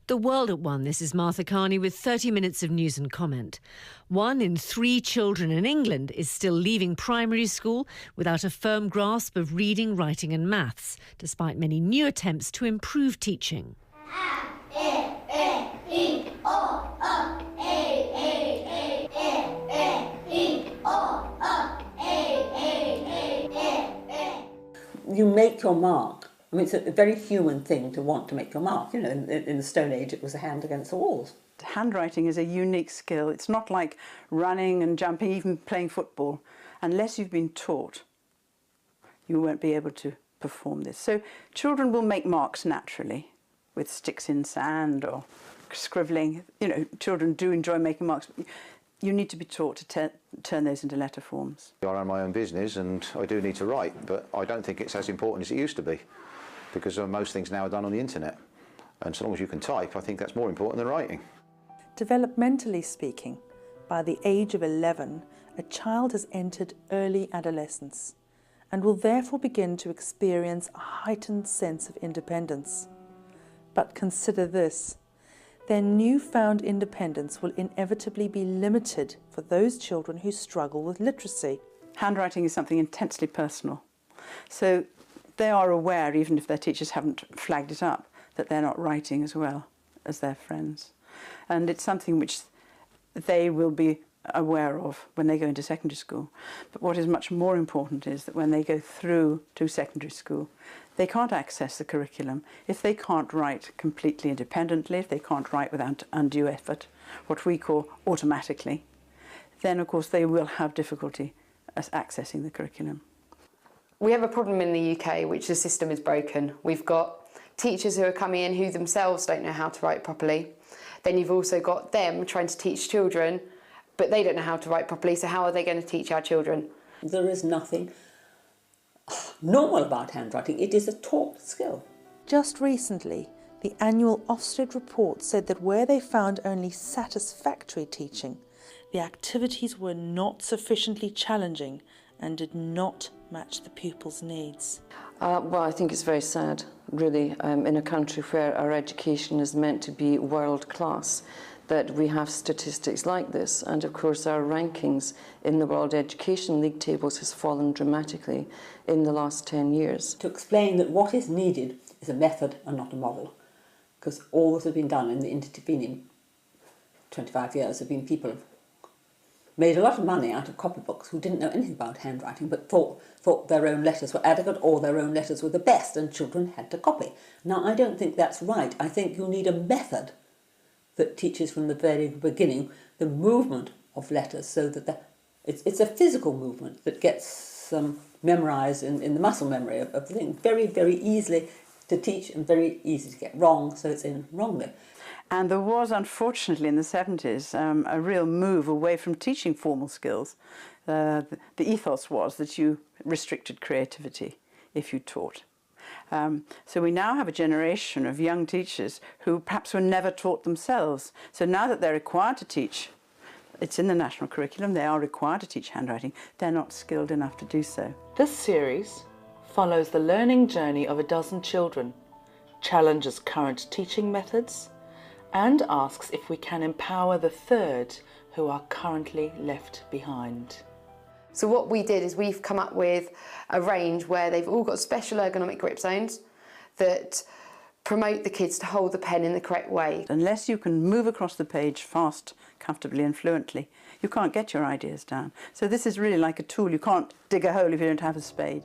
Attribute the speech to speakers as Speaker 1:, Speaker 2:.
Speaker 1: The World at 1, this is Martha Carney with 30 minutes of news and comment. 1 in 3 children in England is still leaving primary school without a firm grasp of reading, writing and maths, despite many new attempts to improve teaching.
Speaker 2: You make your mark. I mean, it's a very human thing to want to make your mark. You know, in the Stone Age, it was a hand against the walls.
Speaker 3: Handwriting is a unique skill. It's not like running and jumping, even playing football. Unless you've been taught, you won't be able to perform this. So children will make marks naturally with sticks in sand or scribbling. You know, children do enjoy making marks. You need to be taught to turn those into letter forms.
Speaker 4: I run my own business and I do need to write, but I don't think it's as important as it used to be, because most things now are done on the internet. And so long as you can type, I think that's more important than writing.
Speaker 5: Developmentally speaking, by the age of 11, a child has entered early adolescence and will therefore begin to experience a heightened sense of independence. But consider this: their newfound independence will inevitably be limited for those children who struggle with literacy.
Speaker 3: Handwriting is something intensely personal. So they are aware, even if their teachers haven't flagged it up, that they're not writing as well as their friends. And it's something which they will be aware of when they go into secondary school. But what is much more important is that when they go through to secondary school, they can't access the curriculum if they can't write completely independently, if they can't write without undue effort, what we call automatically. Then, of course, they will have difficulty as accessing the curriculum.
Speaker 6: We have a problem in the UK, which the system is broken. We've got teachers who are coming in who themselves don't know how to write properly. Then you've also got them trying to teach children, but they don't know how to write properly, so how are they going to teach our children?
Speaker 2: There is nothing normal about handwriting. It is a taught skill.
Speaker 5: Just recently, the annual OFSTED report said that where they found only satisfactory teaching, the activities were not sufficiently challenging and did not match the pupils' needs.
Speaker 7: Well, I think it's very sad, really, in a country where our education is meant to be world class, that we have statistics like this. And of course our rankings in the World Education League tables has fallen dramatically in the last 10 years.
Speaker 2: To explain that what is needed is a method and not a model, because all that has been done in the intervening 25 years have been people made a lot of money out of copybooks who didn't know anything about handwriting but thought their own letters were adequate or their own letters were the best and children had to copy. Now, I don't think that's right. I think you need a method that teaches from the very beginning the movement of letters, so that it's a physical movement that gets memorised in the muscle memory of the thing very, very easily to teach and very easy to get wrong, so it's in wrongly.
Speaker 3: And there was, unfortunately, in the 70s, a real move away from teaching formal skills. The ethos was that you restricted creativity if you taught. So we now have a generation of young teachers who perhaps were never taught themselves. So now that they're required to teach, it's in the national curriculum, they are required to teach handwriting, they're not skilled enough to do so.
Speaker 5: This series follows the learning journey of a dozen children, challenges current teaching methods, and asks if we can empower the third who are currently left behind.
Speaker 6: So what we did is we've come up with a range where they've all got special ergonomic grip zones that promote the kids to hold the pen in the correct way.
Speaker 3: Unless you can move across the page fast, comfortably and fluently, you can't get your ideas down. So this is really like a tool. You can't dig a hole if you don't have a spade.